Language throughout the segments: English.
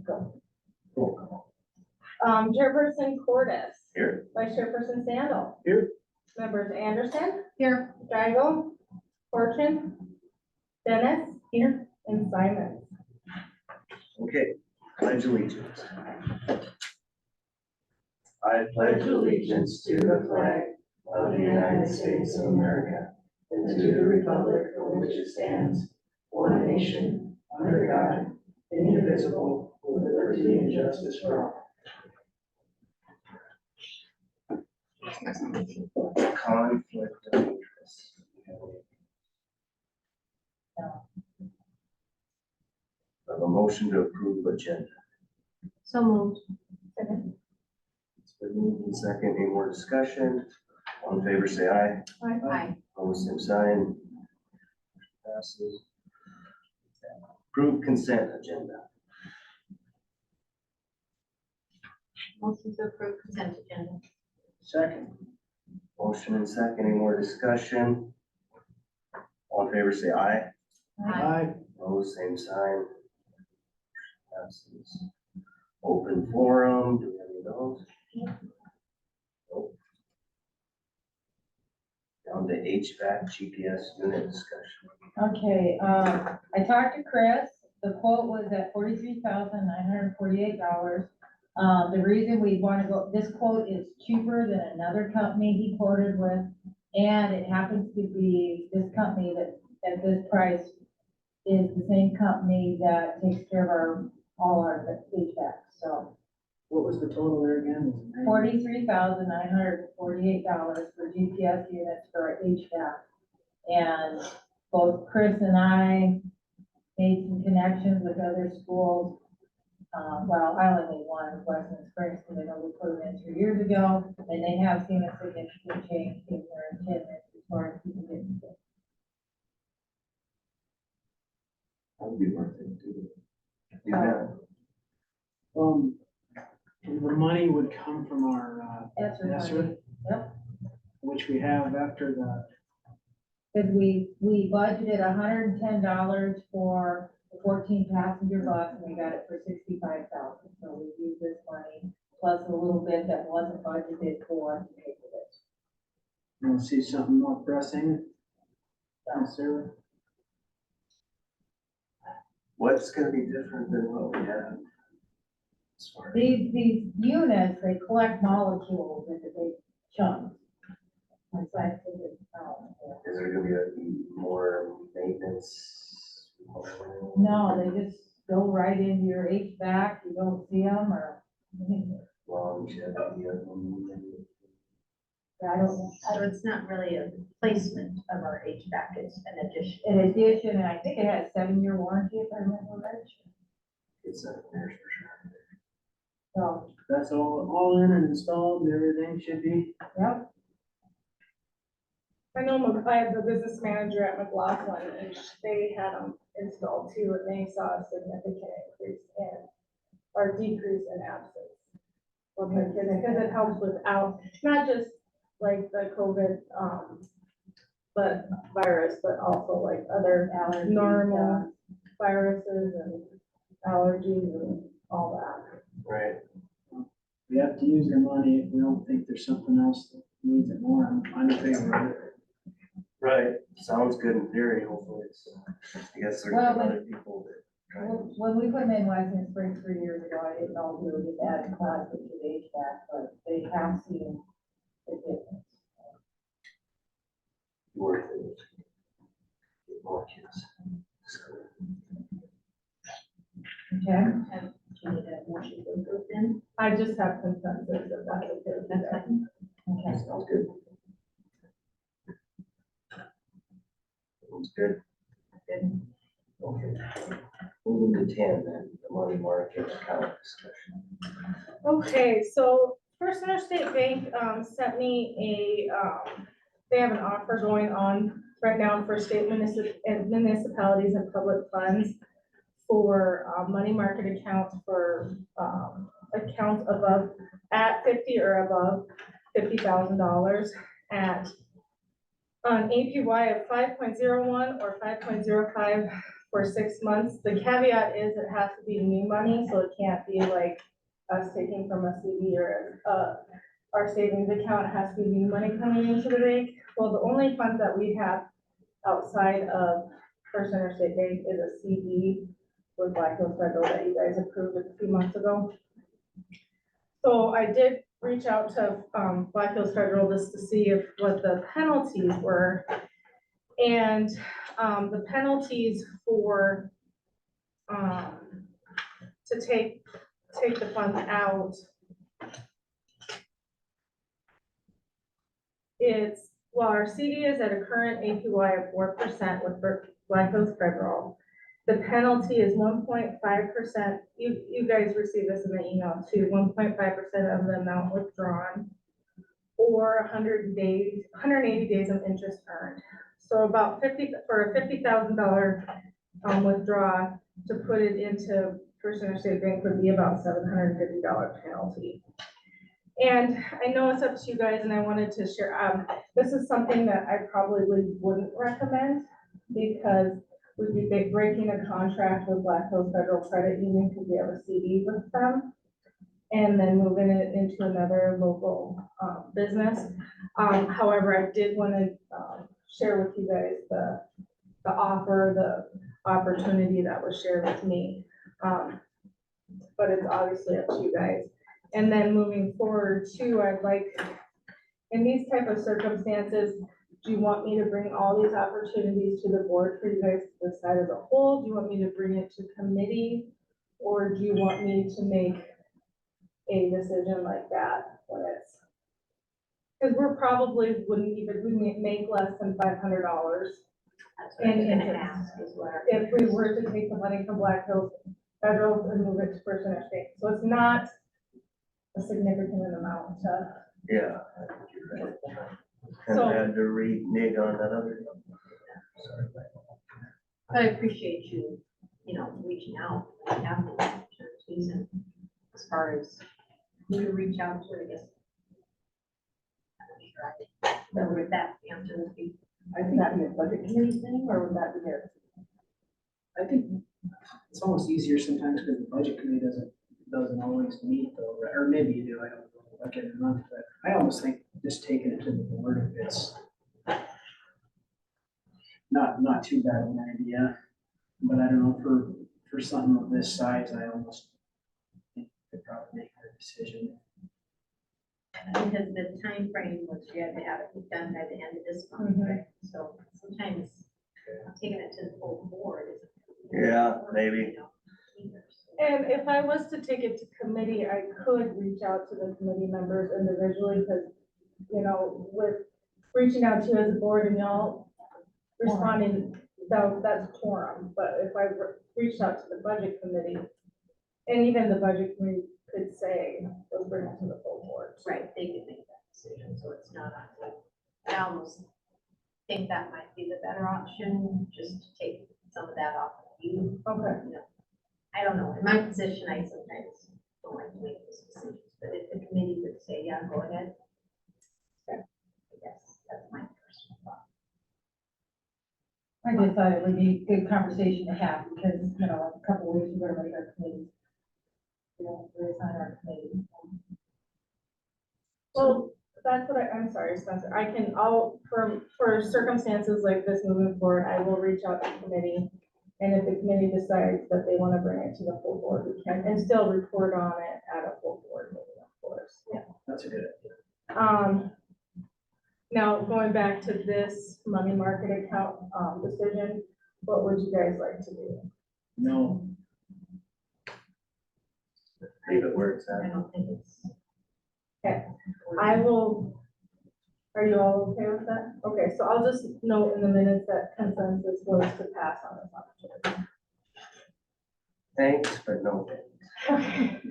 Go. Roll call. Chairperson Cordis. Here. Vice Chairperson Sandal. Here. Members Anderson, Here. Drago, Fortune, Dennis, here, and Simon. Okay, pledge allegiance. I pledge allegiance to the flag of the United States of America and to the republic for which it stands, one nation, under God, indivisible, with liberty and justice for all. Conflict of interest. Have a motion to approve agenda. So moved. It's been moved and second. Any more discussion? All in favor, say aye. Aye. Opposed, same sign. Passes. Approved consent agenda. Motion to approve consent agenda. Second. Motion and second. Any more discussion? All in favor, say aye. Aye. Opposed, same sign. Passes. Open forum. Do we have any of those? Nope. Down to HVAC GPS unit discussion. Okay, I talked to Chris, the quote was at $43,948. The reason we want to go, this quote is cheaper than another company he quoted with, and it happens to be this company that, at this price, is the same company that takes care of all our HVAC, so. What was the total there again? $43,948 for GPS units for HVAC. And both Chris and I made some connections with other schools. Well, I only made one, Western Springs, because I know we put them in 3 years ago, and they have seen a significant change in their attendance as far as people getting sick. That would be worth it to do that. The money would come from our, That's right. ESSER, Yep. which we have after the, Because we budgeted $110 for the 14-passenger bus, and we got it for $65,000. So we used this money plus a little bit that wasn't budgeted for to pay for this. you'll see something more pressing. Necessarily. What's gonna be different than what we have? As far as- These units, they collect molecules into big chunks. It's like, Is there gonna be more maintenance? no, they just go right into your HVAC, you don't see them, or, Longevity of them. I don't know. So it's not really a replacement of our HVAC, it's an addition. In addition, and I think it has 7-year warranty, if I remember right. It's a there's for sure. So, That's all in and installed, and everything should be. yep, I know I have the business manager at McLaughlin, and they had them installed too, and they saw a significant increase in, or decrease in absence. Because it helps with not just like the COVID, but virus, but also like other allergies, normal viruses and allergies and all that. Right. We have to use the money if we don't think there's something else that needs it more. I'm in favor of it. Right. Sounds good in theory. Hopefully it's, I guess there's Well, other people that. try to- when we put them in Western Springs 3 years ago, I didn't know if we were just adding plastic to the HVAC, but they have seen the difference. Worth it. Get more kids. Okay? Do you need a motion to approve then? I just have consensus that that's okay. That's fine. Okay. Sounds good. Sounds good. Good. Okay. Moving to 10 then, the money market account discussion. Okay, so First Interstate Bank, sent me they have an offer going on right now for state municipalities and public funds for money market accounts for accounts at 50 or above $50,000 at an APY of 5.01 or 5.05 for 6 months. The caveat is it has to be new money, so it can't be like us taking from a CD or our savings account. It has to be new money coming into the bank. Well, the only funds that we have outside of First Interstate Bank is a CD with Black Hills Federal that you guys approved a few months ago. So I did reach out to Black Hills Federal just to see if what the penalties were. And the penalties for to take the funds out, it's, well, our CD is at a current APY of 4% with Black Hills Federal. The penalty is 1.5%. You guys received this in the email too, 1.5% of the amount withdrawn, or 180 days of interest earned. So about for a $50,000 withdraw, to put it into First Interstate Bank would be about $750 penalty. And I know it's up to you guys, and I wanted to share, this is something that I probably wouldn't recommend, because we'd be breaking a contract with Black Hills Federal Credit Union because we have a CD with them, and then moving it into another local business. However, I did want to share with you guys the offer, the opportunity that was shared with me. But it's obviously up to you guys. And then moving forward too, I'd like, in these type of circumstances, do you want me to bring all these opportunities to the board for you guys to decide as a whole? Do you want me to bring it to committee? Or do you want me to make a decision like that when it's, because we're probably wouldn't even make less than $500 That's what I was in gonna interest ask as well. if we were to take the money from Black Hills Federal and move it to First Interstate. So it's not a significant amount to, Yeah. I think you're right. And So- I had to renege on that other. Sorry. But I appreciate you, reaching out, and having the opportunities, and as far as who to reach out to, I guess. I'm not sure, but would that answer would be, Would that be a budget committee thing, or would that be here? I think it's almost easier sometimes because the budget committee doesn't always meet though, right? Or maybe you do, I don't know, like every month, but I almost think just taking it to the board, if it's not too bad of an idea. But I don't know, for something of this size, I almost think we could probably make a decision. because the time frame was you had to have it done by the end of this month, Mhm. right? So sometimes taking it to the full board is. Yeah, maybe. Either, so. and if I was to take it to committee, I could reach out to the committee members individually, because, with reaching out to you as a board and y'all responding, that's quorum. But if I reached out to the budget committee, and even the budget committee could say, let's bring it to the full board. Right, they could make that decision, so it's not, I almost think that might be the better option, just to take some of that off of you. Okay. I don't know, in my position, I sometimes don't like to make those decisions, but if the committee would say, yeah, go ahead. I guess that's my personal thought. I just thought it would be a good conversation to have, because, a couple of weeks, we're gonna make our committee. Reassign our committee. Well, that's what I'm sorry, Spencer, for circumstances like this moving forward, I will reach out to the committee. And if the committee decides that they want to bring it to the full board, we can, and still report on it at a full board meeting, of course. Yeah. That's a good idea. Now, going back to this money market account, decision, what would you guys like to do? No, Leave it where it's I at. don't think it's. Okay. I will, are you all okay with that? Okay, so I'll just note in the minutes that consensus was to pass on this opportunity. Thanks, but no thanks. Okay.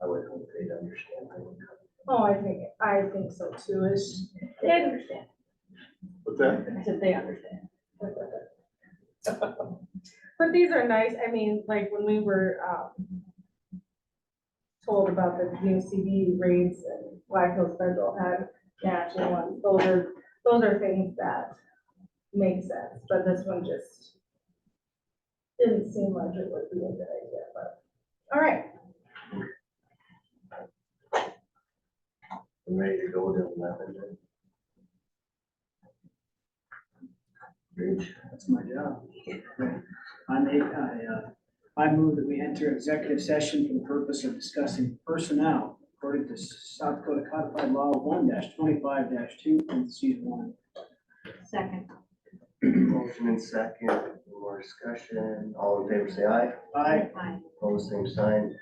I would hope they'd understand. Oh, I think so too, They understand. What's that? I said they understand. But these are nice, I mean, like when we were, told about the new CD rates and Black Hills Federal had matching ones, those are things that make sense, but this one just didn't seem like it would be a good idea, but, all right. I'm ready to go to 11 then. Bridge. That's my job. I move that we enter executive session for the purpose of discussing personnel according to South Dakota Codified Law 1-25-2, 2nd. Motion and second, more discussion, all in favor say aye, Aye. Aye. opposed same sign,